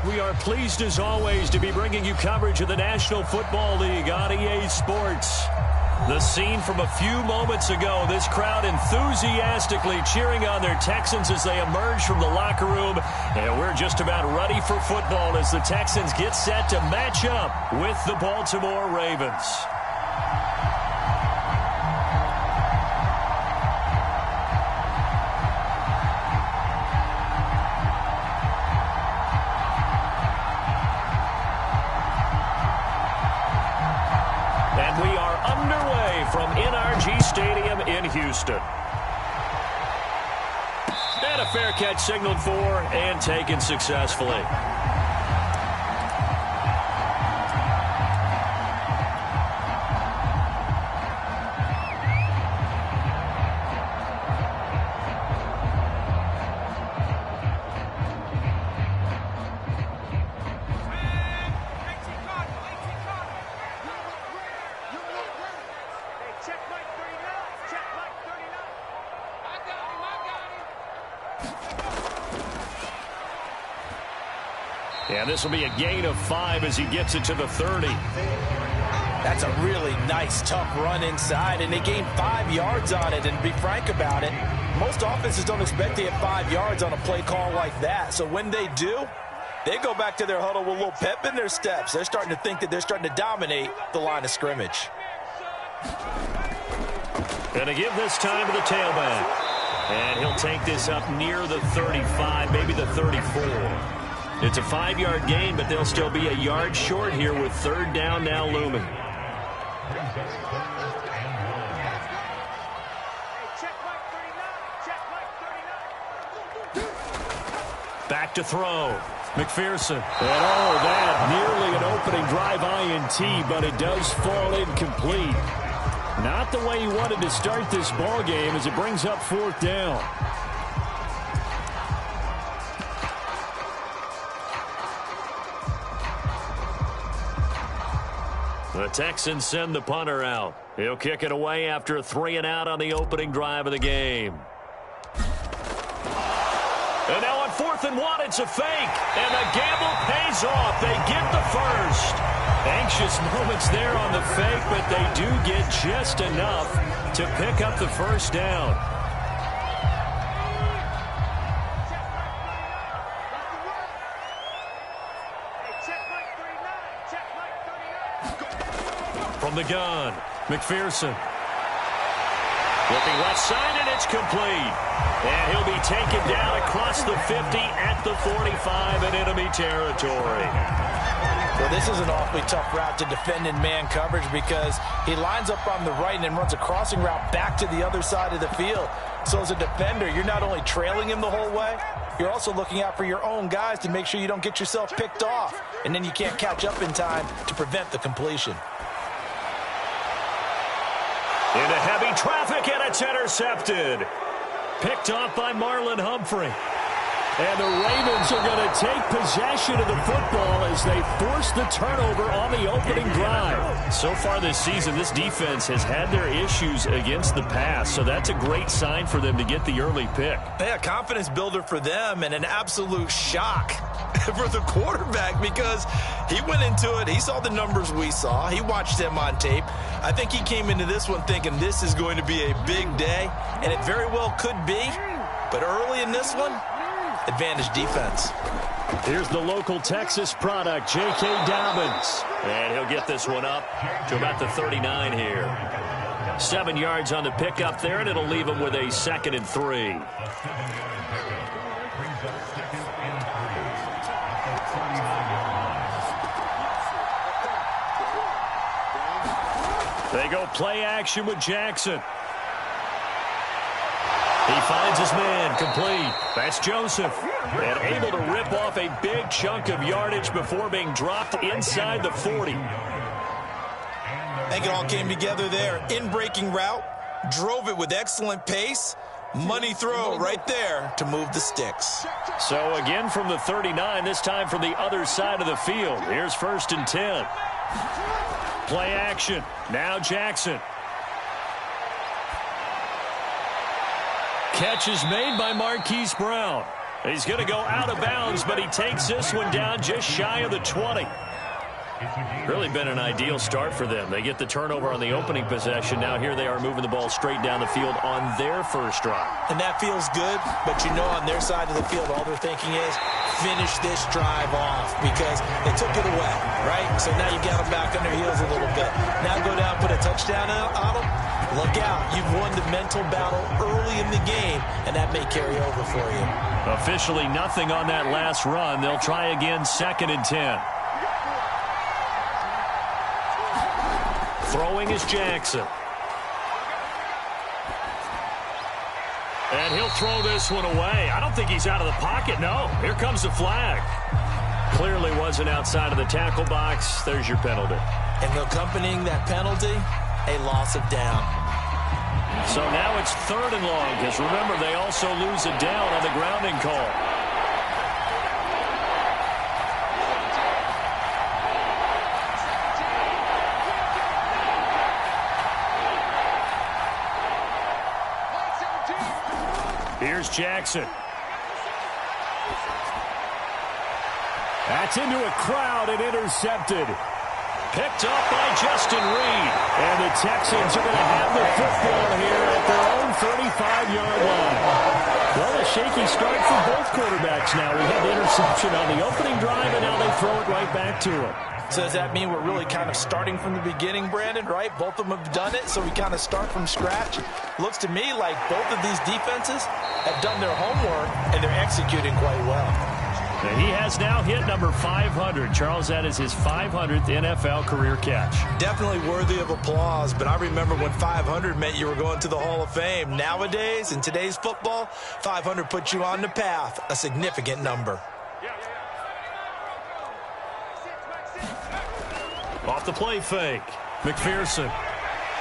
We are pleased as always to be bringing you coverage of the National Football League on EA Sports. The scene from a few moments ago, this crowd enthusiastically cheering on their Texans as they emerge from the locker room. And we're just about ready for football as the Texans get set to match up with the Baltimore Ravens. From NRG Stadium in Houston. And a fair catch signaled for and taken successfully. And this will be a gain of 5 as he gets it to the 30. That's a really nice, tough run inside, and they gained 5 yards on it. And to be frank about it, most offenses don't expect to get 5 yards on a play call like that. So when they do, they go back to their huddle with a little pep in their steps. They're starting to think that they're starting to dominate the line of scrimmage. Going to give this time to the tailback. And he'll take this up near the 35, maybe the 34. It's a 5-yard gain, but they'll still be a yard short here with third down now looming. Back to throw. McPherson. And that nearly an opening drive INT, but it does fall incomplete. Not the way he wanted to start this ball game as it brings up fourth down. The Texans send the punter out. He'll kick it away after a 3-and-out on the opening drive of the game. And now on 4th and 1, it's a fake. And the gamble pays off. They get the first. Anxious moments there on the fake, but they do get just enough to pick up the first down. From the gun, McPherson. Looking left side, and it's complete. And he'll be taken down across the 50 at the 45 in enemy territory. Well, this is an awfully tough route to defend in man coverage because he lines up on the right and then runs a crossing route back to the other side of the field. So as a defender, you're not only trailing him the whole way, you're also looking out for your own guys to make sure you don't get yourself picked off. And then you can't catch up in time to prevent the completion. Into heavy traffic, and it's intercepted. Picked off by Marlon Humphrey. And the Ravens are going to take possession of the football as they force the turnover on the opening drive. So far this season, this defense has had their issues against the pass, so that's a great sign for them to get the early pick. Yeah, confidence builder for them and an absolute shock for the quarterback because he went into it. He saw the numbers we saw. He watched them on tape. I think he came into this one thinking this is going to be a big day, and it very well could be. But early in this one, advantage defense. Here's the local Texas product, J.K. Dobbins. And he'll get this one up to about the 39 here. 7 yards on the pickup there, and it'll leave him with a 2nd and 3. They go play action with Jackson. He finds his man, complete. That's Joseph. And able to rip off a big chunk of yardage before being dropped inside the 40. I think it all came together there. In-breaking route, drove it with excellent pace. Money throw right there to move the sticks. So again from the 39, this time from the other side of the field. Here's 1st and 10. Play action. Now Jackson. Catch is made by Marquise Brown. He's going to go out of bounds, but he takes this one down just shy of the 20. Really been an ideal start for them. They get the turnover on the opening possession. Now here they are moving the ball straight down the field on their first drive. And that feels good, but you know on their side of the field, all they're thinking is finish this drive off because they took it away, right? So now you got them back on their heels a little bit. Now go down, put a touchdown on them. Look out. You've won the mental battle early in the game, and that may carry over for you. Officially nothing on that last run. They'll try again, 2nd and 10. Throwing is Jackson. And he'll throw this one away. I don't think he's out of the pocket, no. Here comes the flag. Clearly wasn't outside of the tackle box. There's your penalty. And accompanying that penalty, a loss of down. So now it's 3rd and long, because remember, they also lose a down on the grounding call. Here's Jackson. That's into a crowd and intercepted. Picked up by Justin Reed. And the Texans are going to have the football here at their own 35-yard line. Well, a shaky start for both quarterbacks now. We had the interception on the opening drive, and now they throw it right back to him. So does that mean we're really kind of starting from the beginning, Brandon, right? Both of them have done it, so we kind of start from scratch. Looks to me like both of these defenses have done their homework, and they're executing quite well. And he has now hit number 500. Charles, that is his 500th NFL career catch. Definitely worthy of applause, but I remember when 500 meant you were going to the Hall of Fame. Nowadays, in today's football, 500 puts you on the path, a significant number. Off the play fake. McPherson.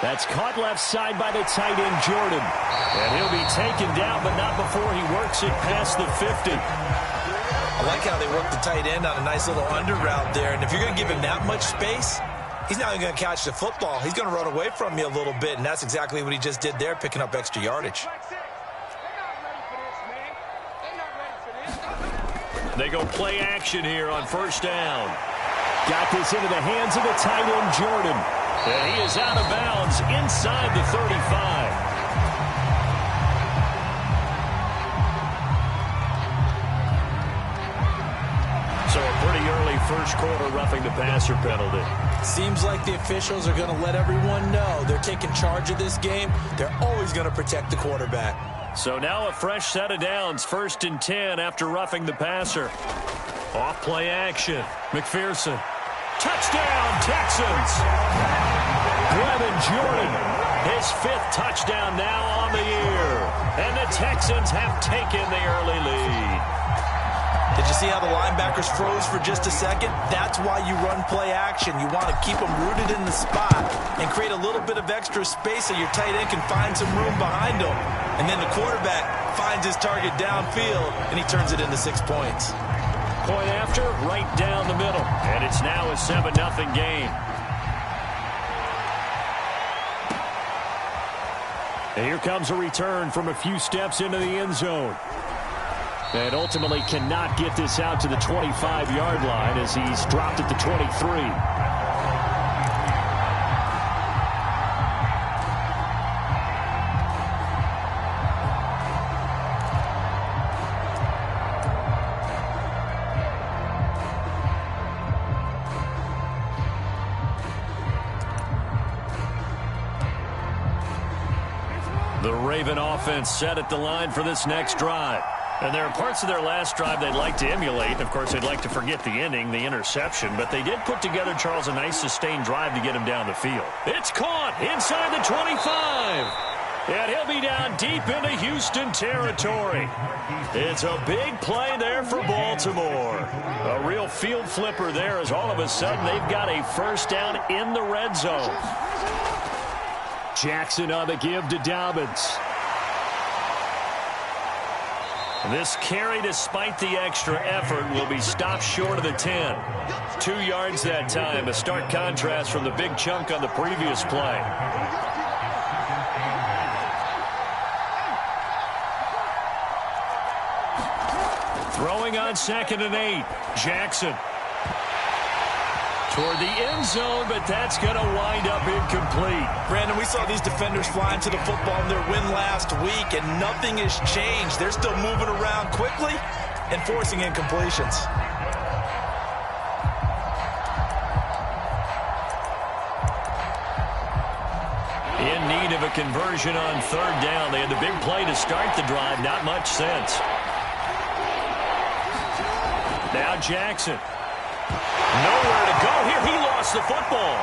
That's caught left side by the tight end, Jordan. And he'll be taken down, but not before he works it past the 50. I like how they work the tight end on a nice little under route there. And if you're going to give him that much space, he's not even going to catch the football. He's going to run away from you a little bit, and that's exactly what he just did there, picking up extra yardage. They go play action here on 1st down. Got this into the hands of the tight end, Jordan. And he is out of bounds inside the 35. So a pretty early first quarter roughing the passer penalty. Seems like the officials are going to let everyone know they're taking charge of this game. They're always going to protect the quarterback. So now a fresh set of downs, 1st and 10 after roughing the passer. Off play action. McPherson. Touchdown, Texans. Brevin Jordan, his 5th touchdown now on the year. And the Texans have taken the early lead. Did you see how the linebackers froze for just a second? That's why you run play action. You want to keep them rooted in the spot and create a little bit of extra space so your tight end can find some room behind him. And then the quarterback finds his target downfield, and he turns it into 6 points. Point after, right down the middle. And it's now a 7-0 game. And here comes a return from a few steps into the end zone. And ultimately cannot get this out to the 25-yard line as he's dropped at the 23. The Raven offense set at the line for this next drive. And there are parts of their last drive they'd like to emulate. Of course, they'd like to forget the ending, the interception. But they did put together, Charles, a nice sustained drive to get him down the field. It's caught inside the 25. And he'll be down deep into Houston territory. It's a big play there for Baltimore. A real field flipper there as all of a sudden they've got a 1st down in the red zone. Jackson on the give to Dobbins. This carry, despite the extra effort, will be stopped short of the 10. 2 yards that time, a stark contrast from the big chunk on the previous play. on 2nd and 8. Jackson toward the end zone, but that's going to wind up incomplete. Brandon, we saw these defenders flying to the football in their win last week, and nothing has changed. They're still moving around quickly and forcing incompletions. In need of a conversion on 3rd down. They had the big play to start the drive. Not much sense. Now Jackson. Nowhere to go here. He lost the football.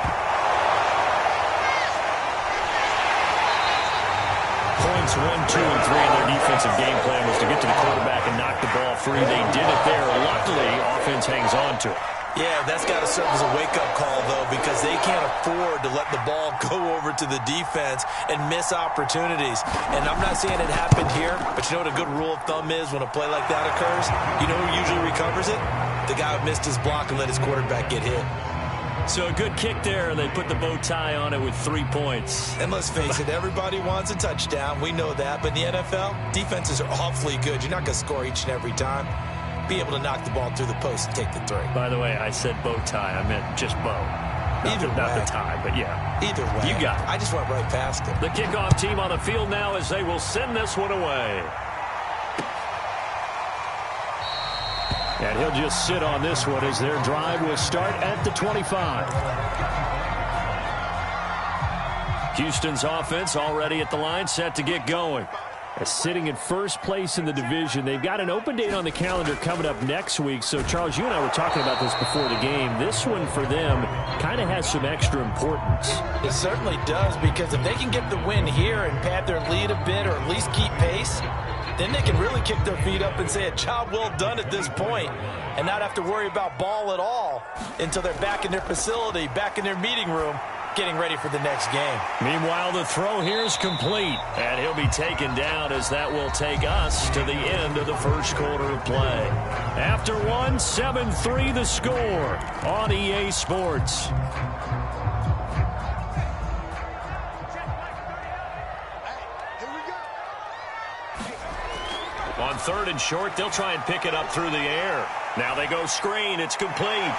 Points 1, 2, and 3 in their defensive game plan was to get to the quarterback and knock the ball free. They did it there. Luckily, offense hangs on to it. Yeah, that's got to serve as a wake-up call, though, because they can't afford to let the ball go over to the defense and miss opportunities. And I'm not saying it happened here, but you know what a good rule of thumb is when a play like that occurs? You know who usually recovers it? The guy who missed his block and let his quarterback get hit. So a good kick there. They put the bow tie on it with 3 points. And let's face it, everybody wants a touchdown. We know that. But in the NFL, defenses are awfully good. You're not going to score each and every time. Be able to knock the ball through the post and take the 3. By the way, I said bow tie. I meant just bow. Not the tie, but yeah. Either way. You got it. I just went right past it. The kickoff team on the field now as they will send this one away. And he'll just sit on this one as their drive will start at the 25. Houston's offense already at the line, set to get going. Sitting in first place in the division. They've got an open date on the calendar coming up next week. So, Charles, you and I were talking about this before the game. This one for them kind of has some extra importance. It certainly does, because if they can get the win here and pad their lead a bit or at least keep pace, then they can really kick their feet up and say a job well done at this point and not have to worry about ball at all until they're back in their facility, back in their meeting room, getting ready for the next game. Meanwhile, the throw here is complete, and he'll be taken down as that will take us to the end of the first quarter of play. After one, 7-3 the score on EA Sports. On 3rd and short, they'll try and pick it up through the air. Now they go screen. It's complete.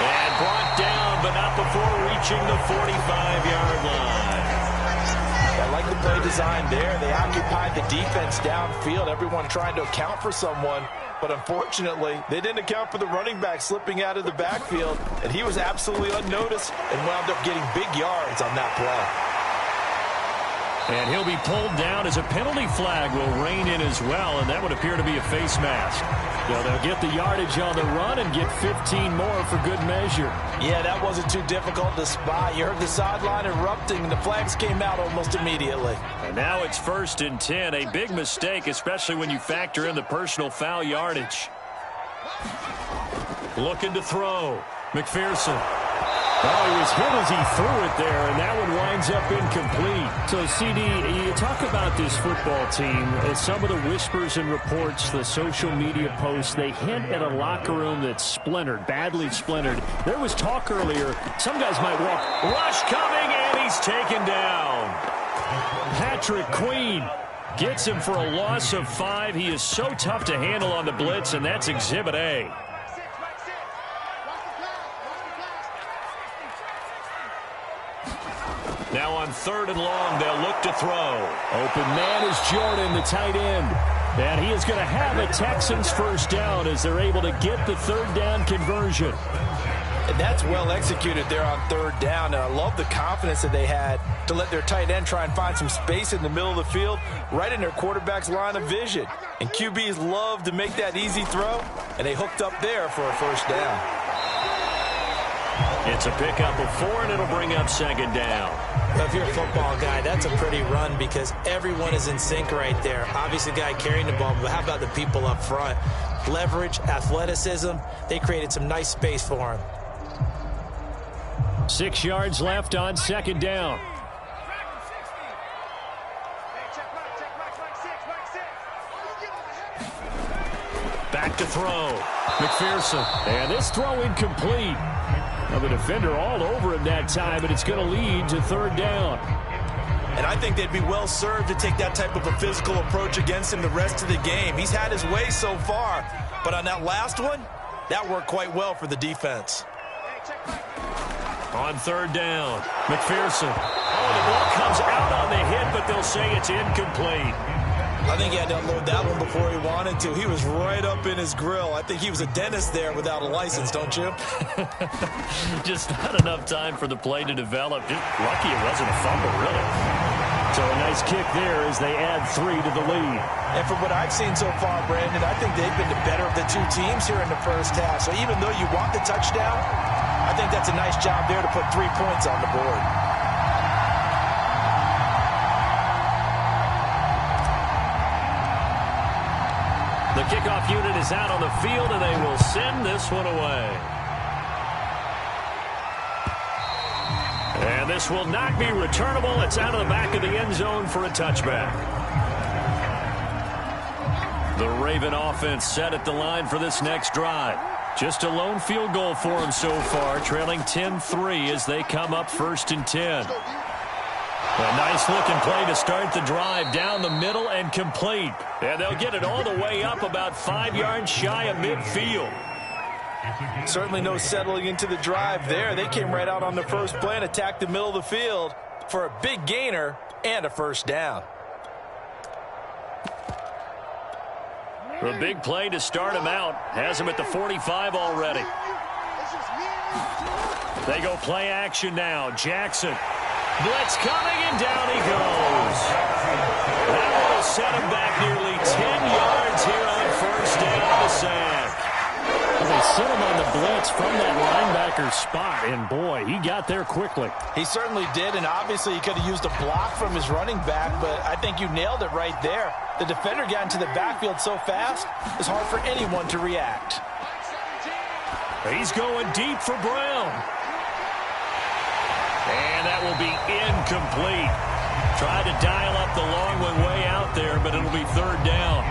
And brought down, but not before reaching the 45-yard line. I like the play design there. They occupied the defense downfield, everyone trying to account for someone. But unfortunately, they didn't account for the running back slipping out of the backfield, and he was absolutely unnoticed and wound up getting big yards on that play. And he'll be pulled down as a penalty flag will rein in as well, and that would appear to be a face mask. So they'll get the yardage on the run and get 15 more for good measure. Yeah, that wasn't too difficult to spot. You heard the sideline erupting, and the flags came out almost immediately. And now it's 1st and 10, a big mistake, especially when you factor in the personal foul yardage. Looking to throw. McPherson. Oh, he was hit as he threw it there, and that one winds up incomplete. So, CD, you talk about this football team, and some of the whispers and reports, the social media posts, they hint at a locker room that's splintered, badly splintered. There was talk earlier, some guys might walk. Rush coming, and he's taken down. Patrick Queen gets him for a loss of 5. He is so tough to handle on the blitz, and that's Exhibit A. Now on 3rd and long, they'll look to throw. Open man is Jordan, the tight end. And he is going to have a Texans first down as they're able to get the 3rd down conversion. And that's well executed there on 3rd down. And I love the confidence that they had to let their tight end try and find some space in the middle of the field, right in their quarterback's line of vision. And QBs love to make that easy throw, and they hooked up there for a first down. It's a pickup of 4, and it'll bring up 2nd down. Well, if you're a football guy, that's a pretty run because everyone is in sync right there. Obviously, the guy carrying the ball, but how about the people up front? Leverage, athleticism, they created some nice space for him. 6 yards left on 2nd down. Back to throw. McPherson. And this throw incomplete. Well, the defender all over him that time, but it's going to lead to 3rd down. And I think they'd be well served to take that type of a physical approach against him the rest of the game. He's had his way so far, but on that last one, that worked quite well for the defense. On third down, McPherson. Oh, the ball comes out on the hit, but they'll say it's incomplete. I think he had to unload that one before he wanted to. He was right up in his grill. I think he was a dentist there without a license, don't you? Just not enough time for the play to develop. Just lucky it wasn't a fumble, really. So a nice kick there as they add 3 to the lead. And from what I've seen so far, Brandon, I think they've been the better of the two teams here in the first half. So even though you want the touchdown, I think that's a nice job there to put 3 points on the board. The kickoff unit is out on the field, and they will send this one away. And this will not be returnable. It's out of the back of the end zone for a touchback. The Raven offense set at the line for this next drive. Just a lone field goal for them so far, trailing 10-3 as they come up 1st and 10. A nice-looking play to start the drive down the middle and complete. And they'll get it all the way up about 5 yards shy of midfield. Certainly no settling into the drive there. They came right out on the first play and attacked the middle of the field for a big gainer and a first down. A big play to start him out. Has him at the 45 already. They go play action now. Jackson. Blitz coming, and down he goes. That will set him back nearly 10 yards here on first down to sack. They set him on the blitz from that linebacker spot, and boy, he got there quickly. He certainly did, and obviously he could have used a block from his running back, but I think you nailed it right there. The defender got into the backfield so fast, it's hard for anyone to react. He's going deep for Brown. And that will be incomplete. Tried to dial up the long one way out there, but it'll be third down.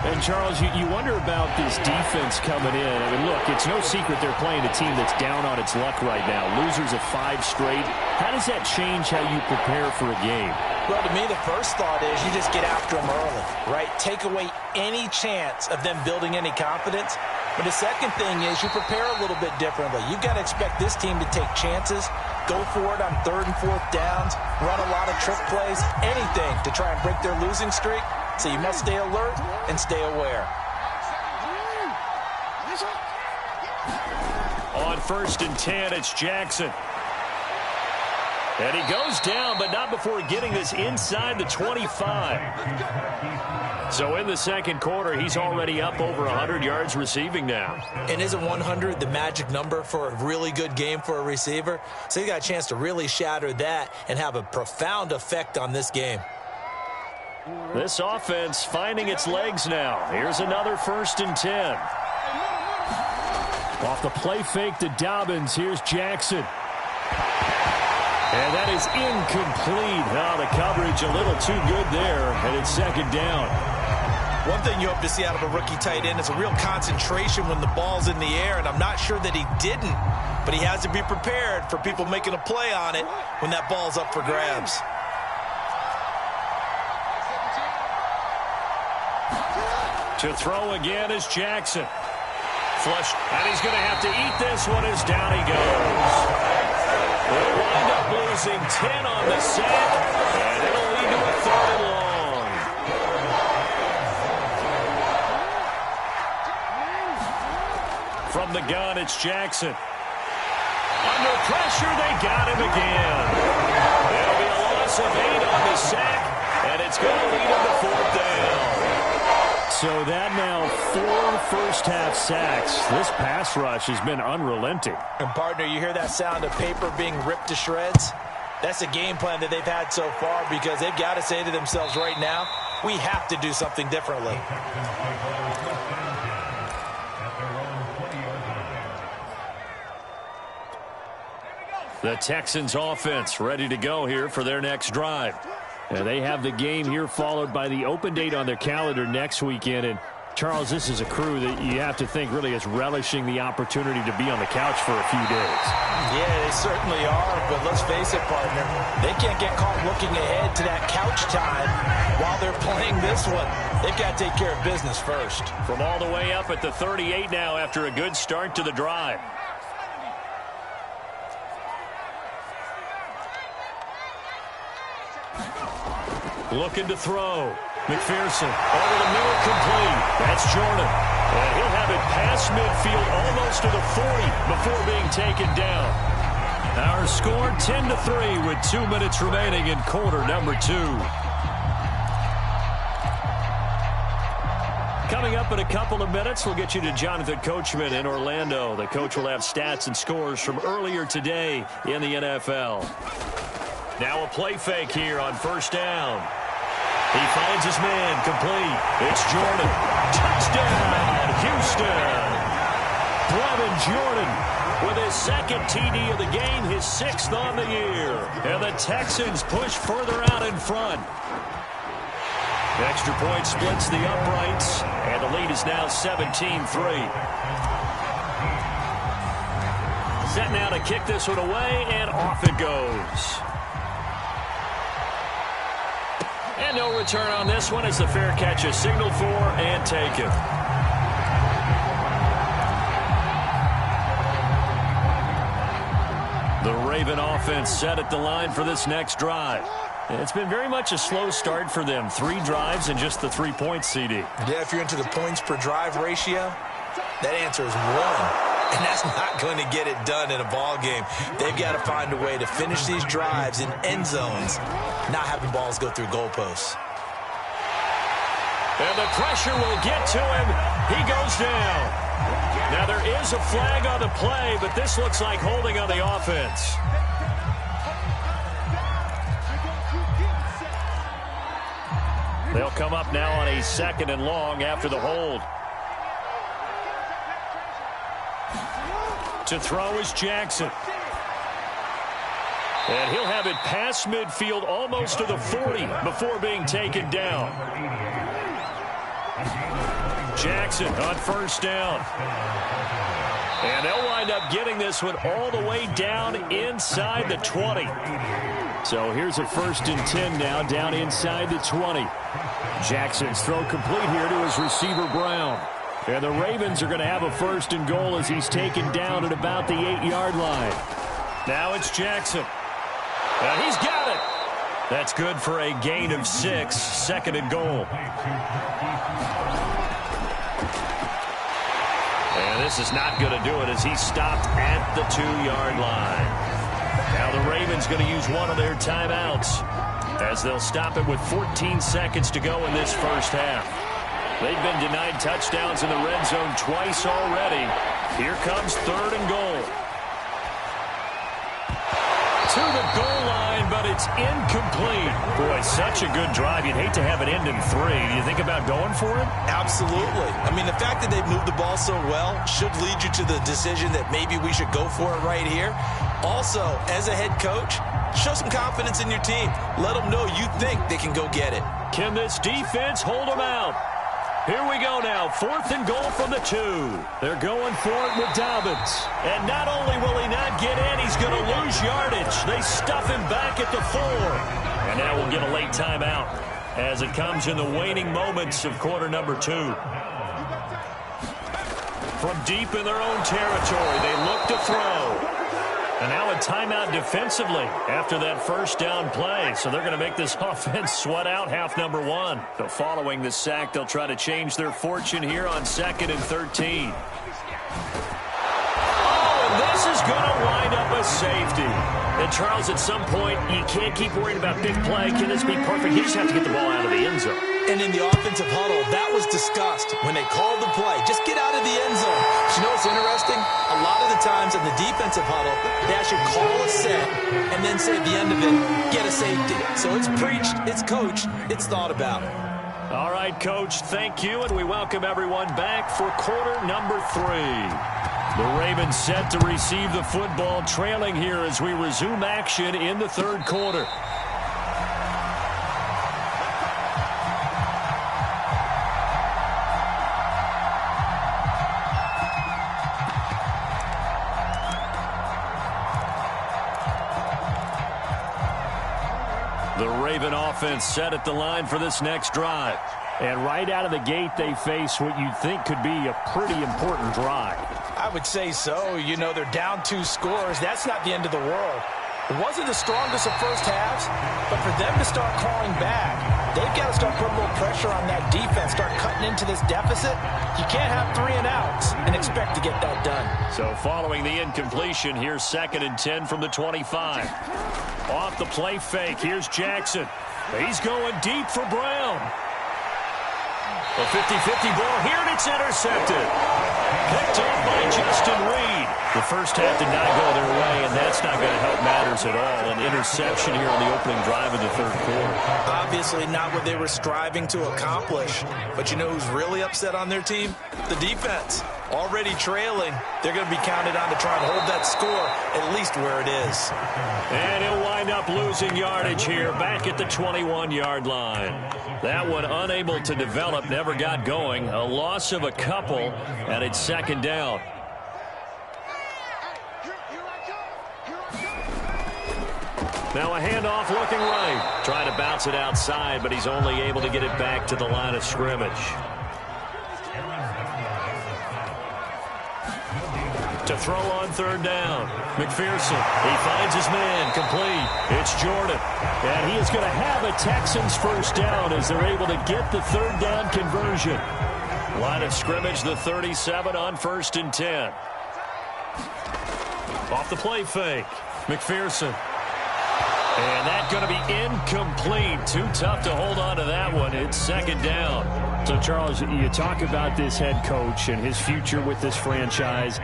And, Charles, you wonder about this defense coming in. I mean, look, it's no secret they're playing a team that's down on its luck right now. Losers of 5 straight. How does that change how you prepare for a game? Well, to me, the first thought is you just get after them early, right? Take away any chance of them building any confidence. But the second thing is you prepare a little bit differently. You've got to expect this team to take chances, go for it on 3rd and 4th downs, run a lot of trick plays, anything to try and break their losing streak. So you must stay alert and stay aware. On 1st and 10, it's Jackson. And he goes down, but not before getting this inside the 25. So in the second quarter, he's already up over 100 yards receiving now. And isn't 100 the magic number for a really good game for a receiver? So he got a chance to really shatter that and have a profound effect on this game. This offense finding its legs now. Here's another 1st and 10. Off the play fake to Dobbins, here's Jackson. And that is incomplete. Now the coverage a little too good there, and it's second down. One thing you hope to see out of a rookie tight end is a real concentration when the ball's in the air, and I'm not sure that he didn't, but he has to be prepared for people making a play on it when that ball's up for grabs. To throw again is Jackson. Flush, and he's going to have to eat this one as down he goes. They'll wind up losing 10 on the sack, and it'll lead to a 3rd and long. From the gun, it's Jackson. Under pressure, they got him again. It'll be a loss of 8 on the sack, and it's going to lead him to 4th down. So that now 4 first-half sacks. This pass rush has been unrelenting. And, partner, you hear that sound of paper being ripped to shreds? That's a game plan that they've had so far because they've got to say to themselves right now, we have to do something differently. The Texans offense ready to go here for their next drive. And they have the game here followed by the open date on their calendar next weekend. And Charles, this is a crew that you have to think really is relishing the opportunity to be on the couch for a few days. Yeah, they certainly are, but let's face it, partner, they can't get caught looking ahead to that couch time while they're playing this one. They've got to take care of business first. From all the way up at the 38 now after a good start to the drive. Looking to throw. McPherson over the middle, complete. That's Jordan. And he'll have it past midfield almost to the 40 before being taken down. Our score 10-3 with 2 minutes remaining in quarter number 2. Coming up in a couple of minutes, we'll get you to Jonathan Coachman in Orlando. The coach will have stats and scores from earlier today in the NFL. Now a play fake here on first down. He finds his man, complete. It's Jordan. Touchdown, Houston. Brevin Jordan with his second TD of the game, his 6th on the year. And the Texans push further out in front. The extra point splits the uprights, and the lead is now 17-3. Set now to kick this one away, and off it goes. And no return on this one as the fair catch is signaled for and taken. The Raven offense set at the line for this next drive. It's been very much a slow start for them. 3 drives and just the 3 points, CD. Yeah, if you're into the points per drive ratio, that answer is 1. And that's not going to get it done in a ball game. They've got to find a way to finish these drives in end zones, not having balls go through goalposts. And the pressure will get to him. He goes down. Now there is a flag on the play, but this looks like holding on the offense. They'll come up now on a 2nd and long after the hold. To throw is Jackson. And he'll have it past midfield almost to the 40 before being taken down. Jackson on first down. And they'll wind up getting this one all the way down inside the 20. So here's a 1st and 10 now down inside the 20. Jackson's throw complete here to his receiver Brown. And the Ravens are going to have a 1st and goal as he's taken down at about the 8-yard line. Now it's Jackson. And he's got it. That's good for a gain of 6, 2nd and goal. And this is not going to do it as he's stopped at the 2-yard line. Now the Ravens going to use one of their timeouts as they'll stop it with 14 seconds to go in this first half. They've been denied touchdowns in the red zone twice already. Here comes 3rd and goal. To the goal line, but it's incomplete. Boy, such a good drive. You'd hate to have it end in 3. Do you think about going for it? Absolutely. I mean, the fact that they've moved the ball so well should lead you to the decision that maybe we should go for it right here. Also, as a head coach, show some confidence in your team. Let them know you think they can go get it. Can this defense hold them out? Here we go now, 4th and goal from the 2. They're going for it with Dobbins. And not only will he not get in, he's going to lose yardage. They stuff him back at the 4. And now we'll get a late timeout as it comes in the waning moments of quarter number 2. From deep in their own territory, they look to throw. And now a timeout defensively after that 1st down play. So they're going to make this offense sweat out half number 1. So following the sack, they'll try to change their fortune here on 2nd and 13. Oh, and this is going to wind up a safety. And Charles, at some point, you can't keep worrying about big play. Can this be perfect? You just have to get the ball out of the end zone. And in the offensive huddle, that was discussed when they called the play. Just get out of the end zone. But you know what's interesting? A lot of the times in the defensive huddle, they actually call a set and then say at the end of it, get a safety. So it's preached, it's coached, it's thought about. All right, Coach, thank you, and we welcome everyone back for quarter number 3. The Ravens set to receive the football, trailing here as we resume action in the 3rd quarter. The Raven offense set at the line for this next drive. And right out of the gate, they face what you'd think could be a pretty important drive. I would say so. You know, they're down 2 scores. That's not the end of the world. It wasn't the strongest of first halves, but for them to start clawing back, they've got to start putting a little pressure on that defense, start cutting into this deficit. You can't have 3 and outs and expect to get that done. So following the incompletion, here's 2nd and 10 from the 25. Off the play fake, here's Jackson. He's going deep for Brown. A 50-50 ball here, and it's intercepted. Picked up by Justin Reed. The first half did not go their way, and that's not going to help matters at all. An interception here on the opening drive of the 3rd quarter. Obviously not what they were striving to accomplish. But you know who's really upset on their team? The defense. Already trailing. They're going to be counted on to try and hold that score at least where it is. And he'll wind up losing yardage here back at the 21-yard line. That one unable to develop, never got going. A loss of a couple, and it's 2nd down. Now a handoff looking right. Trying to bounce it outside, but he's only able to get it back to the line of scrimmage. To throw on 3rd down. McPherson, he finds his man, complete. It's Jordan. And he is going to have a Texans 1st down as they're able to get the 3rd down conversion. Line of scrimmage, the 37 on 1st and 10. Off the play fake. McPherson. And that's going to be incomplete. Too tough to hold on to that one. It's 2nd down. So, Charles, you talk about this head coach and his future with this franchise.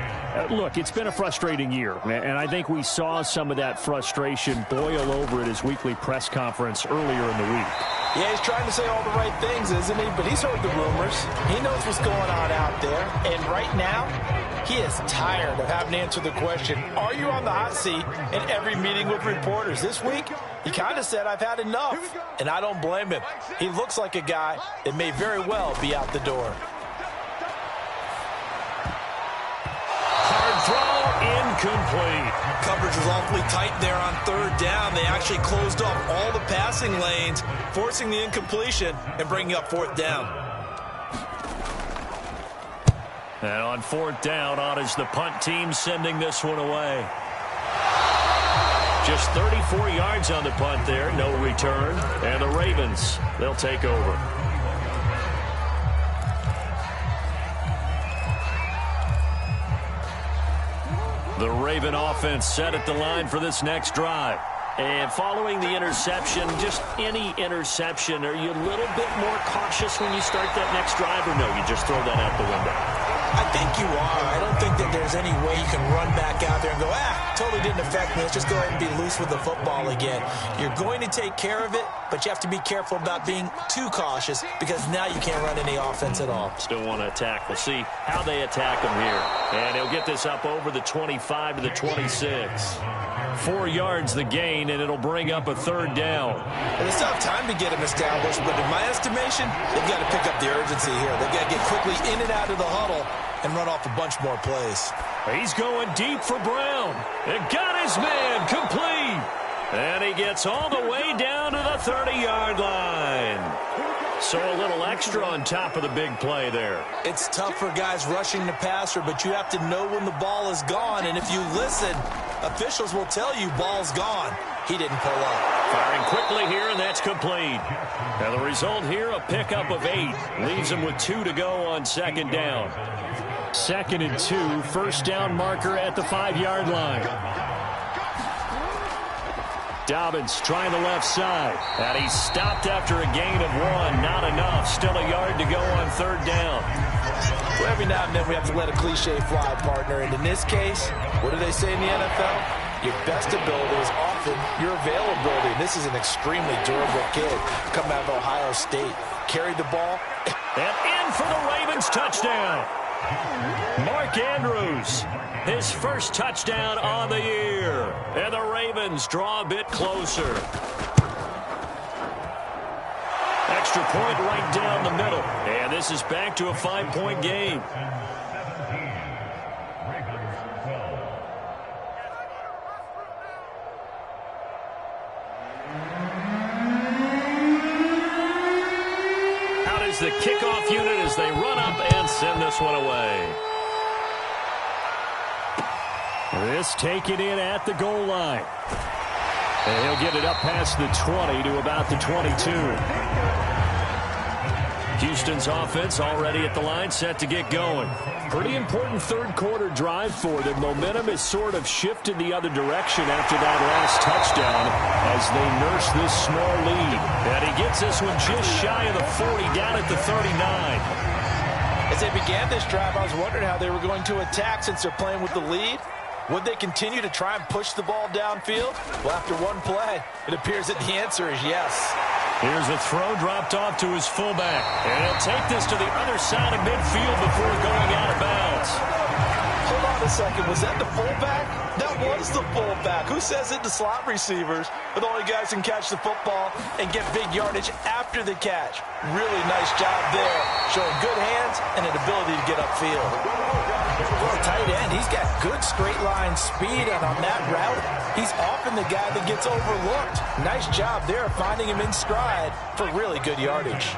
Look, it's been a frustrating year, and I think we saw some of that frustration boil over at his weekly press conference earlier in the week. Yeah, he's trying to say all the right things, isn't he? But he's heard the rumors. He knows what's going on out there. And right now, he is tired of having to answer the question, are you on the hot seat in every meeting with reporters? This week, he kind of said, I've had enough. And I don't blame him. He looks like a guy that may very well be out the door. Hard throw, incomplete. Coverage was awfully tight there on 3rd down. They actually closed off all the passing lanes, forcing the incompletion and bringing up 4th down. And on 4th down, on is the punt team sending this one away. Just 34 yards on the punt there, no return. And the Ravens, they'll take over. The Raven offense set at the line for this next drive. And following the interception, just any interception, are you a little bit more cautious when you start that next drive, or no, you just throw that out the window? I think you are. I don't think that there's any way you can run back out there and go, totally didn't affect me. Let's just go ahead and be loose with the football again. You're going to take care of it, but you have to be careful about being too cautious because now you can't run any offense at all. Still want to attack. We'll see how they attack him here. And he'll get this up over the 25 to the 26. 4 yards the gain, and it'll bring up a 3rd down. Well, it's not time to get him established, but in my estimation, they've got to pick up the urgency here. They've got to get quickly in and out of the huddle and run off a bunch more plays. He's going deep for Brown. And got his man complete. And he gets all the way down to the 30-yard line. So a little extra on top of the big play there. It's tough for guys rushing the passer, but you have to know when the ball is gone. And if you listen, officials will tell you ball's gone. He didn't pull up. Firing quickly here, and that's complete. And the result here, a pickup of 8. Leaves him with 2 to go on 2nd down. 2nd and 2, 1st down marker at the 5-yard line. Dobbins trying the left side. And he's stopped after a gain of 1. Not enough. Still a yard to go on 3rd down. Well, every now and then we have to let a cliche fly, partner. And in this case, what do they say in the NFL? Your best ability is often your availability. And this is an extremely durable kid coming out of Ohio State. Carried the ball. And in for the Ravens touchdown. Mark Andrews, his first touchdown on the year. And the Ravens draw a bit closer. Extra point right down the middle. And this is back to a 5-point game. the kickoff unit as they run up and send this one away. This taken in at the goal line. And he'll get it up past the 20 to about the 22. Houston's offense already at the line, set to get going. Pretty important third quarter drive for them. Momentum has sort of shifted the other direction after that last touchdown as they nurse this small lead. And he gets this one just shy of the 40, down at the 39. As they began this drive, I was wondering how they were going to attack since they're playing with the lead. Would they continue to try and push the ball downfield? Well, after one play, it appears that the answer is yes. Here's a throw dropped off to his fullback. And he'll take this to the other side of midfield before going out of bounds. Hold on a second. Was that the fullback? That was the fullback. Who says it to slot receivers? But the only guys can catch the football and get big yardage after the catch. Really nice job there, showing good hands and an ability to get upfield. Well, tight end, he's got good straight line speed, and on that route, he's often the guy that gets overlooked. Nice job there, finding him in stride for really good yardage.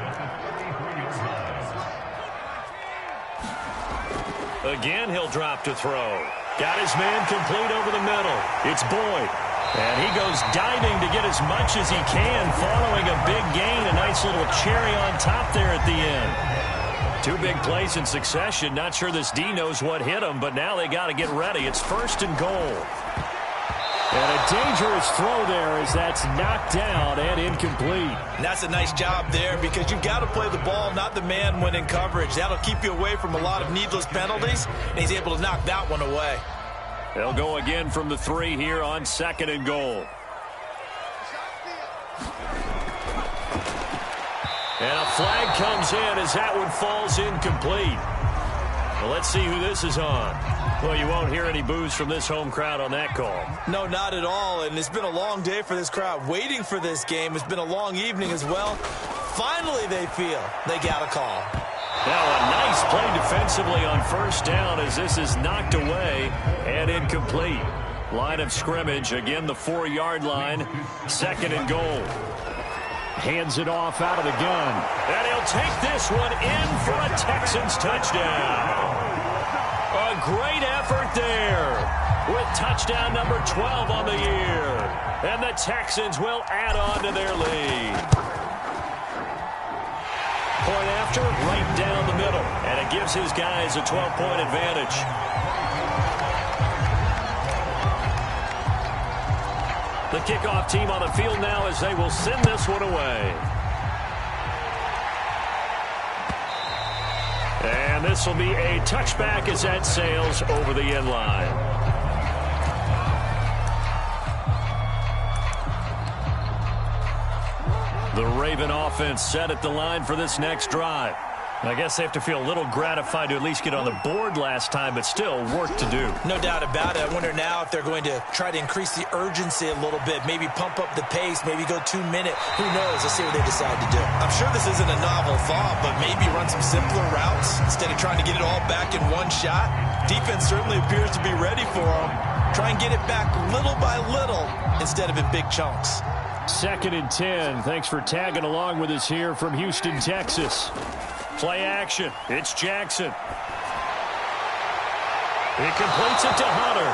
Again, he'll drop to throw. Got his man complete over the middle. It's Boyd. And he goes diving to get as much as he can, following a big gain. A nice little cherry on top there at the end. Two big plays in succession. Not sure this D knows what hit him, but now they got to get ready. It's 1st and goal. And a dangerous throw there as that's knocked down and incomplete. And that's a nice job there because you've got to play the ball, not the man when in coverage. That'll keep you away from a lot of needless penalties, and he's able to knock that one away. They'll go again from the 3 here on 2nd and goal. And a flag comes in as that one falls incomplete. Well, let's see who this is on. Well, you won't hear any boos from this home crowd on that call. No, not at all, and it's been a long day for this crowd waiting for this game. It's been a long evening as well. Finally, they feel they got a call. Now a nice play defensively on 1st down as this is knocked away and incomplete. Line of scrimmage, again the 4-yard line, 2nd and goal. Hands it off out of the gun. And he'll take this one in for a Texans touchdown. A great effort there with touchdown number 12 on the year. And the Texans will add on to their lead. Point after, right down the middle. And it gives his guys a 12-point advantage. The kickoff team on the field now as they will send this one away. And this will be a touchback as that sails over the end line. The Raven offense set at the line for this next drive. I guess they have to feel a little gratified to at least get on the board last time, but still work to do. No doubt about it. I wonder now if they're going to try to increase the urgency a little bit, maybe pump up the pace, maybe go 2-minute. Who knows? Let's see what they decide to do. I'm sure this isn't a novel thought, but maybe run some simpler routes instead of trying to get it all back in one shot. Defense certainly appears to be ready for them. Try and get it back little by little instead of in big chunks. 2nd and 10. Thanks for tagging along with us here from Houston, Texas. Play action. It's Jackson. He completes it to Hunter.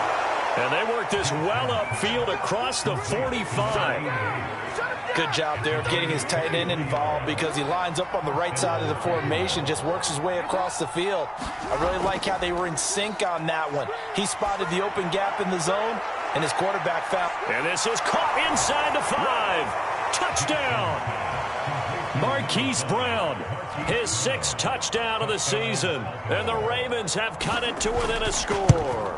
And they work this well upfield across the 45. Good job there of getting his tight end involved because he lines up on the right side of the formation, just works his way across the field. I really like how they were in sync on that one. He spotted the open gap in the zone, and his quarterback found. And this is caught inside the 5. Touchdown. Marquise Brown, his 6th touchdown of the season. And the Ravens have cut it to within a score.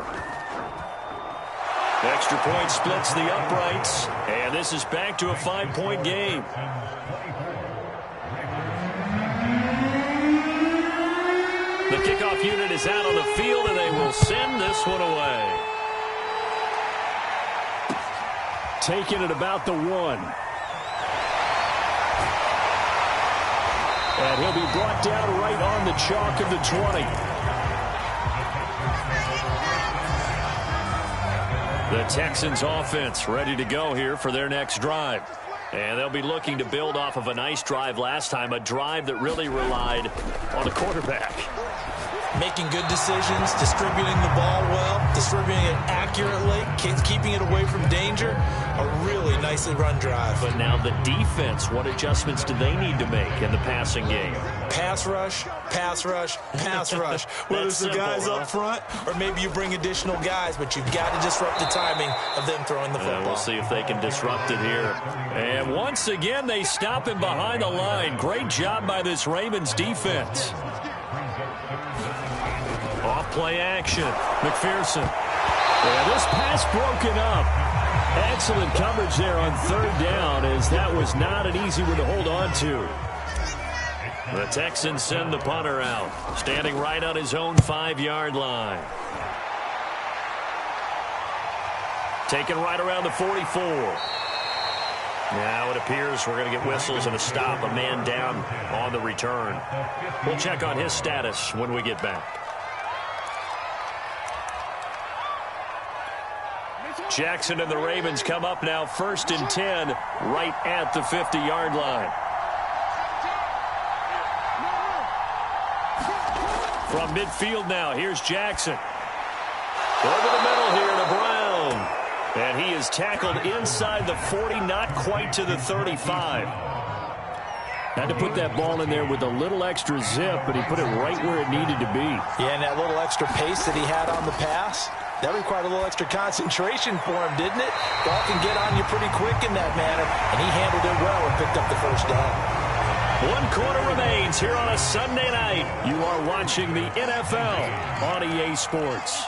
Extra point splits the uprights. And this is back to a 5-point game. The kickoff unit is out on the field, and they will send this one away. Taking it about the 1. And he'll be brought down right on the chalk of the 20. The Texans offense ready to go here for their next drive. And they'll be looking to build off of a nice drive last time, a drive that really relied on the quarterback. Making good decisions, distributing the ball well, distributing it accurately, keeping it away from danger. A really nicely run drive. But now the defense, what adjustments do they need to make in the passing game? Pass rush, pass rush, pass rush. Whether it's the guys up front or maybe you bring additional guys, but you've got to disrupt the timing of them throwing the football. We'll see if they can disrupt it here. And once again, they stop him behind the line. Great job by this Ravens defense. Off play action. McPherson. Yeah, this pass broken up. Excellent coverage there on third down, as that was not an easy one to hold on to. The Texans send the punter out, standing right on his own 5-yard line. Taken right around the 44. Now it appears we're going to get whistles and a stop, a man down on the return. We'll check on his status when we get back. Jackson and the Ravens come up now 1st and 10 right at the 50-yard line. From midfield now, here's Jackson. Over the middle here to Brown. And he is tackled inside the 40, not quite to the 35. Had to put that ball in there with a little extra zip, but he put it right where it needed to be. Yeah, and that little extra pace that he had on the pass, that required a little extra concentration for him, didn't it? Ball can get on you pretty quick in that manner, and he handled it well and picked up the first down. 1 quarter remains here on a Sunday night. You are watching the NFL on EA Sports.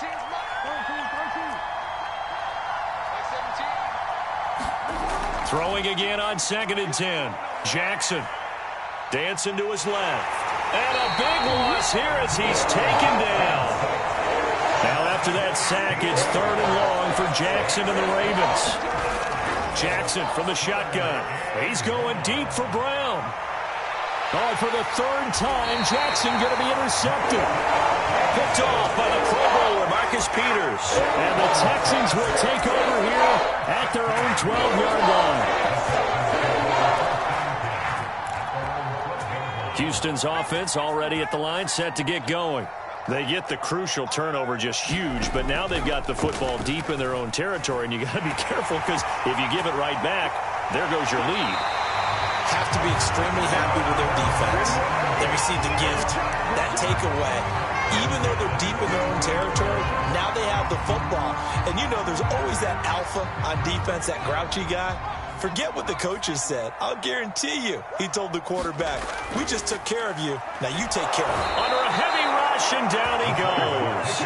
Throwing again on 2nd and 10. Jackson dancing to his left. And a big loss here as he's taken down. Now after that sack, it's 3rd and long for Jackson and the Ravens. Jackson from the shotgun. He's going deep for Brown. Oh, for the 3rd time, Jackson going to be intercepted. Picked off by the Pro Bowler, Marcus Peters. And the Texans will take over here at their own 12-yard line. Houston's offense already at the line, set to get going. They get the crucial turnover, just huge, but now they've got the football deep in their own territory, and you got to be careful because if you give it right back, there goes your lead. Have to be extremely happy with their defense. They received a gift, that takeaway. Even though they're deep in their own territory, now they have the football. And you know there's always that alpha on defense, that grouchy guy. Forget what the coaches said. I'll guarantee you, he told the quarterback, we just took care of you. Now you take care of him. Under a heavy rush, and down he goes.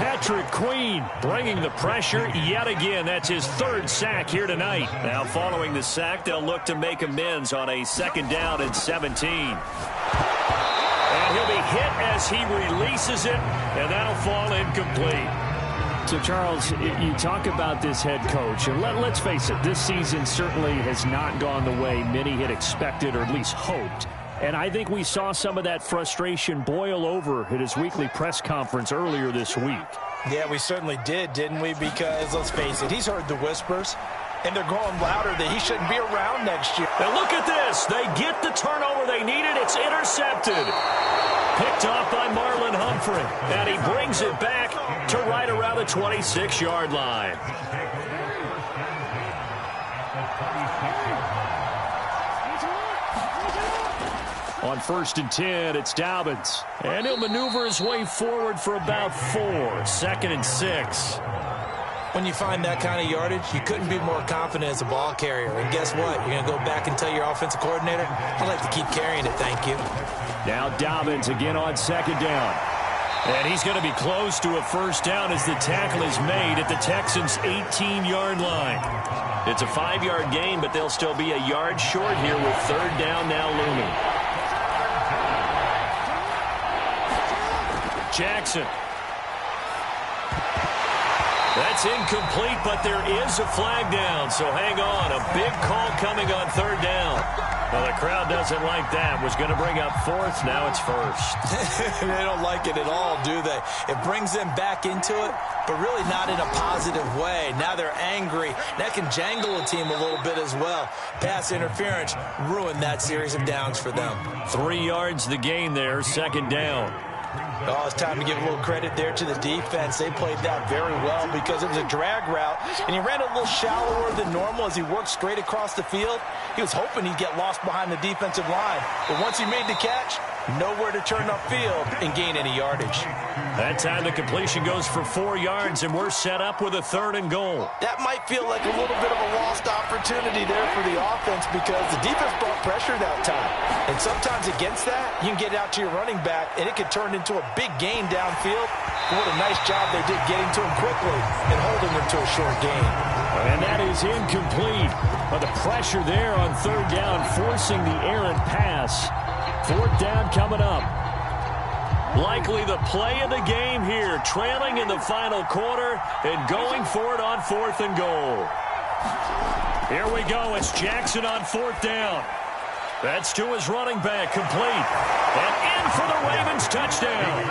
Patrick Queen bringing the pressure yet again. That's his 3rd sack here tonight. Now following the sack, they'll look to make amends on a 2nd down and 17. And he'll be hit as he releases it, and that'll fall incomplete. So, Charles, you talk about this head coach, and let's face it, this season certainly has not gone the way many had expected or at least hoped. And I think we saw some of that frustration boil over at his weekly press conference earlier this week. Yeah, we certainly did, didn't we? Because, let's face it, he's heard the whispers, and they're growing louder that he shouldn't be around next year. And look at this. They get the turnover they needed. It's intercepted. Picked off by Marlon Humphrey. And he brings it back to right around the 26-yard line. On 1st and 10, it's Dobbins. And he'll maneuver his way forward for about 4. 2nd and 6. When you find that kind of yardage, you couldn't be more confident as a ball carrier. And guess what? You're going to go back and tell your offensive coordinator, I'd like to keep carrying it, thank you. Now Dobbins again on 2nd down. And he's going to be close to a 1st down as the tackle is made at the Texans' 18-yard line. It's a 5-yard gain, but they'll still be a yard short here with 3rd down now looming. Jackson. That's incomplete, but there is a flag down, so hang on. A big call coming on 3rd down. Well, the crowd doesn't like that. Was going to bring up fourth. Now it's first. They don't like it at all, do they? It brings them back into it, but really not in a positive way. Now they're angry. That can jangle a team a little bit as well. Pass interference ruined that series of downs for them. 3 yards the gain there, second down. Oh, it's time to give a little credit there to the defense. They played that very well because it was a drag route, and he ran a little shallower than normal as he worked straight across the field. He was hoping he'd get lost behind the defensive line, but once he made the catch, nowhere to turn upfield and gain any yardage. That time the completion goes for 4 yards, and we're set up with a 3rd and goal. That might feel like a little bit of a lost opportunity there for the offense because the defense brought pressure that time. And sometimes against that, you can get out to your running back, and it could turn into a big gain downfield. What a nice job they did getting to him quickly and holding him to a short gain. And that is incomplete. But the pressure there on 3rd down, forcing the errant pass. 4th down coming up. Likely the play of the game here, trailing in the final quarter and going for it on 4th and goal. Here we go. It's Jackson on 4th down. That's to his running back, complete. And in for the Ravens touchdown.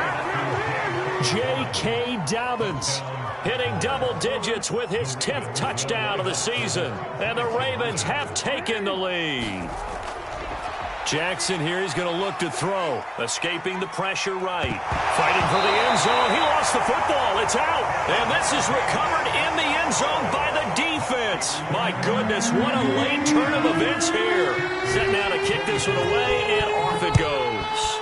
J.K. Dobbins hitting double digits with his 10th touchdown of the season. And the Ravens have taken the lead. Jackson here is going to look to throw. Escaping the pressure right. Fighting for the end zone. He lost the football. It's out. And this is recovered in the end zone by the defense. My goodness, what a late turn of events here. Setting out to kick this one away, and off it goes.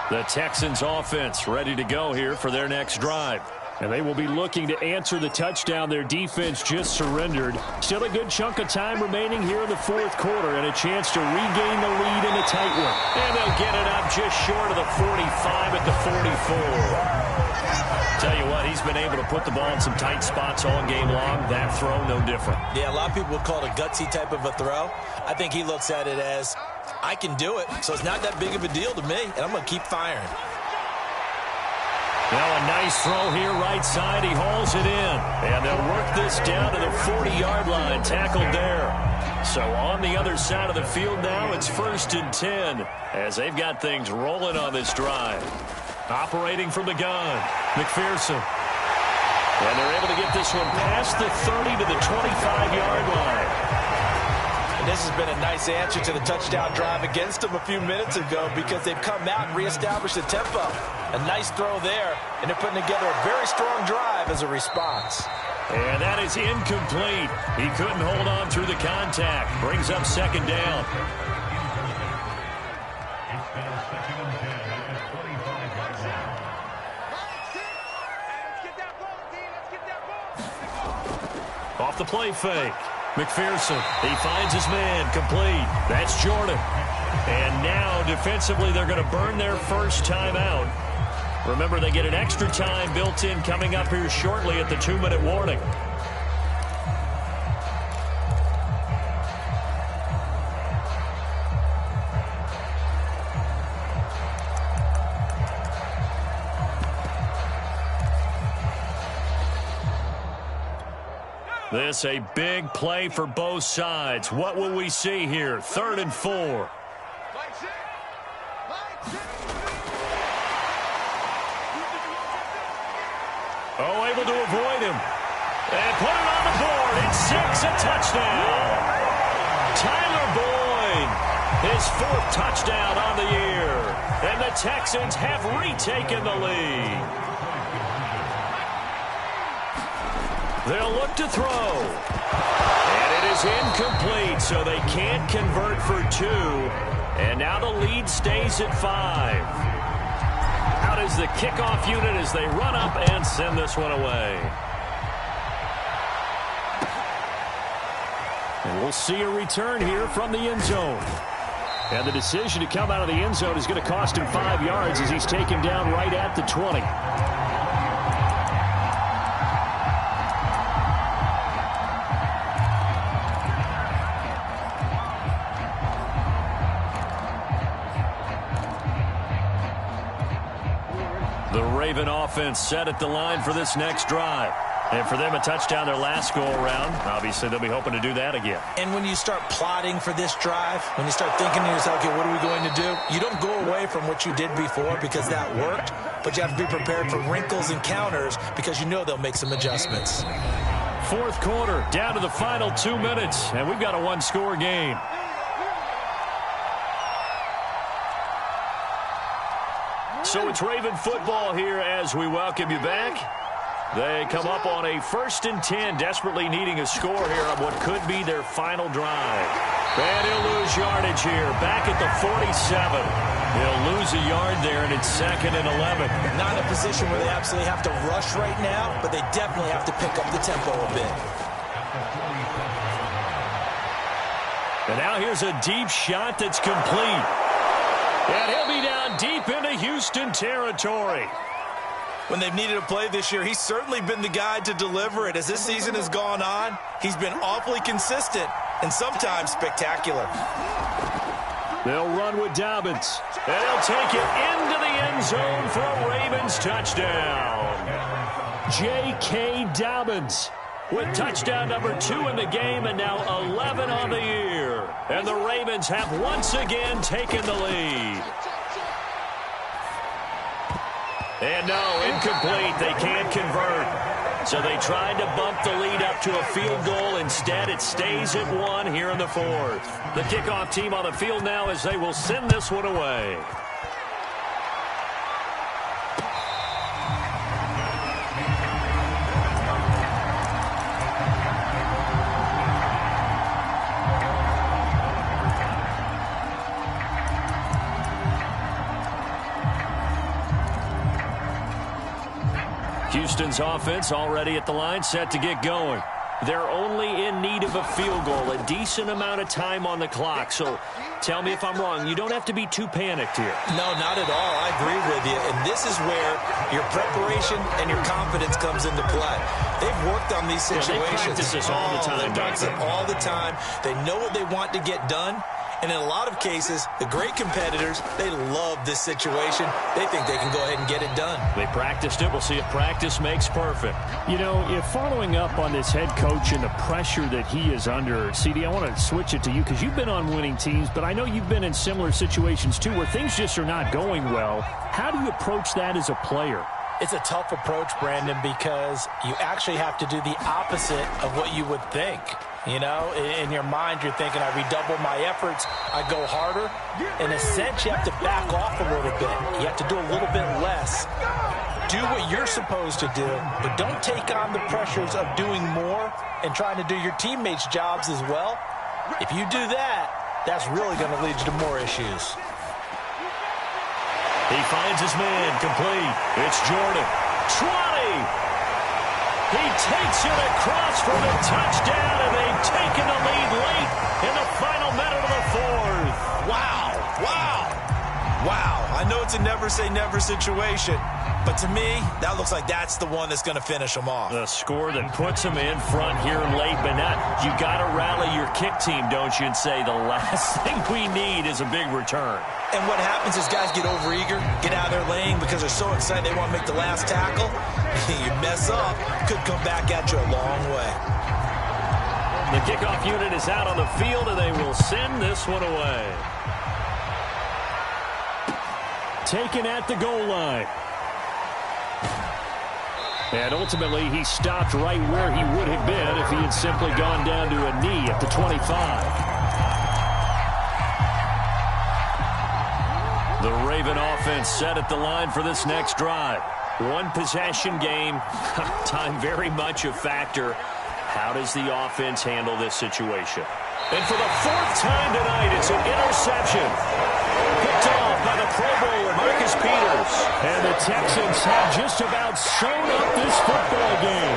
The Texans offense ready to go here for their next drive. And they will be looking to answer the touchdown their defense just surrendered. Still a good chunk of time remaining here in the 4th quarter and a chance to regain the lead in a tight one. And they'll get it up just short of the 45 at the 44. Tell you what, he's been able to put the ball in some tight spots all game long. That throw, no different. Yeah, a lot of people would call it a gutsy type of a throw. I think he looks at it as, I can do it, so it's not that big of a deal to me, and I'm going to keep firing. Now a nice throw here right side. He hauls it in. And they'll work this down to the 40-yard line. Tackled there. So on the other side of the field now, it's 1st and 10 as they've got things rolling on this drive. Operating from the gun, McPherson. And they're able to get this one past the 30 to the 25-yard line. And this has been a nice answer to the touchdown drive against them a few minutes ago because they've come out and reestablished the tempo. A nice throw there, and they're putting together a very strong drive as a response. And that is incomplete. He couldn't hold on through the contact. Brings up 2nd down. Off the play fake. McPherson, he finds his man, complete. That's Jordan. And now, defensively, they're going to burn their first time out. Remember, they get an extra time built in coming up here shortly at the 2-minute warning. This a big play for both sides. What will we see here? 3rd and 4. Oh, able to avoid him. And put it on the board. It's 6, a touchdown. Tyler Boyd, his 4th touchdown on the year. And the Texans have retaken the lead. They'll look to throw. And it is incomplete, so they can't convert for 2. And now the lead stays at 5. Out is the kickoff unit as they run up and send this one away. And we'll see a return here from the end zone. And the decision to come out of the end zone is going to cost him 5 yards as he's taken down right at the 20. Raven offense set at the line for this next drive. And for them, a touchdown their last go-around. Obviously, they'll be hoping to do that again. And when you start plotting for this drive, when you start thinking to yourself, okay, what are we going to do? You don't go away from what you did before because that worked, but you have to be prepared for wrinkles and counters because you know they'll make some adjustments. Fourth quarter, down to the final 2 minutes, and we've got a one-score game. So it's Raven football here as we welcome you back. They come up on a 1st and 10, desperately needing a score here on what could be their final drive. And he'll lose yardage here, back at the 47. He'll lose a yard there, and it's 2nd and 11. Not in a position where they absolutely have to rush right now, but they definitely have to pick up the tempo a bit. And now here's a deep shot that's complete. And he'll be down deep into Houston territory. When they've needed a play this year, he's certainly been the guy to deliver it. As this season has gone on, he's been awfully consistent and sometimes spectacular. They'll run with Dobbins. And he'll take it into the end zone for a Ravens touchdown. J.K. Dobbins with touchdown number 2 in the game and now 11 on the year. And the Ravens have once again taken the lead. And no, incomplete. They can't convert. So they tried to bump the lead up to a field goal. Instead, it stays at 1 here in the 4th. The kickoff team on the field now as they will send this one away. Houston's offense already at the line, set to get going. They're only in need of a field goal, a decent amount of time on the clock. So tell me if I'm wrong. You don't have to be too panicked here. No, not at all. I agree with you. And this is where your preparation and your confidence comes into play. They've worked on these situations. They practice this all the time. They practice it all the time. They know what they want to get done. And in a lot of cases, the great competitors, they love this situation. They think they can go ahead and get it done. They practiced it. We'll see if practice makes perfect. You know, if following up on this head coach and the pressure that he is under, CD, I want to switch it to you because you've been on winning teams, but I know you've been in similar situations too where things just are not going well. How do you approach that as a player? It's a tough approach, Brandon, because you actually have to do the opposite of what you would think. You know, in your mind, you're thinking, I redouble my efforts, I go harder. In a sense, you have to back off a little bit. You have to do a little bit less. Do what you're supposed to do, but don't take on the pressures of doing more and trying to do your teammates' jobs as well. If you do that, that's really going to lead you to more issues. He finds his man, complete. It's Jordan. 20! He takes it across for the touchdown, and they've taken the lead late in the final minute of the 4th. Wow, wow, wow. I know it's a never-say-never situation, but to me, that looks like that's the one that's going to finish them off. The score that puts them in front here late, but not. You got to rally your kick team, don't you, and say the last thing we need is a big return. And what happens is guys get overeager, get out of their lane because they're so excited they want to make the last tackle. You mess up, could come back at you a long way. The kickoff unit is out on the field, and they will send this one away. Taken at the goal line. And ultimately, he stopped right where he would have been if he had simply gone down to a knee at the 25. The Raven offense set at the line for this next drive. One possession game. Time very much a factor. How does the offense handle this situation? And for the 4th time tonight, it's an interception. Picked off by the Pro Bowler, Marcus Peters. And the Texans have just about sewn up this football game.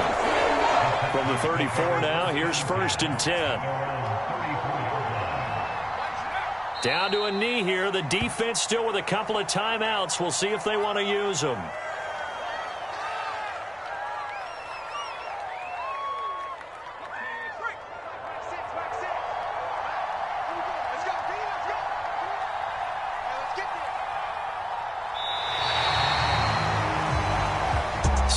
From the 34 now, here's 1st and 10. Down to a knee here. The defense still with a couple of timeouts. We'll see if they want to use them.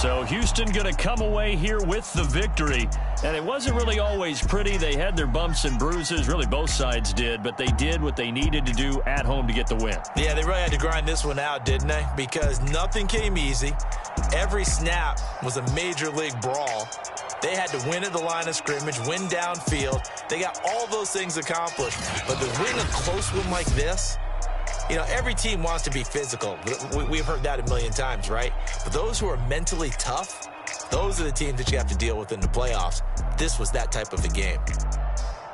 So Houston going to come away here with the victory. And it wasn't really always pretty. They had their bumps and bruises. Really, both sides did. But they did what they needed to do at home to get the win. Yeah, they really had to grind this one out, didn't they? Because nothing came easy. Every snap was a major league brawl. They had to win at the line of scrimmage, win downfield. They got all those things accomplished. But to win a close one like this, you know, every team wants to be physical. We've heard that a million times, right? But those who are mentally tough, those are the teams that you have to deal with in the playoffs. This was that type of a game.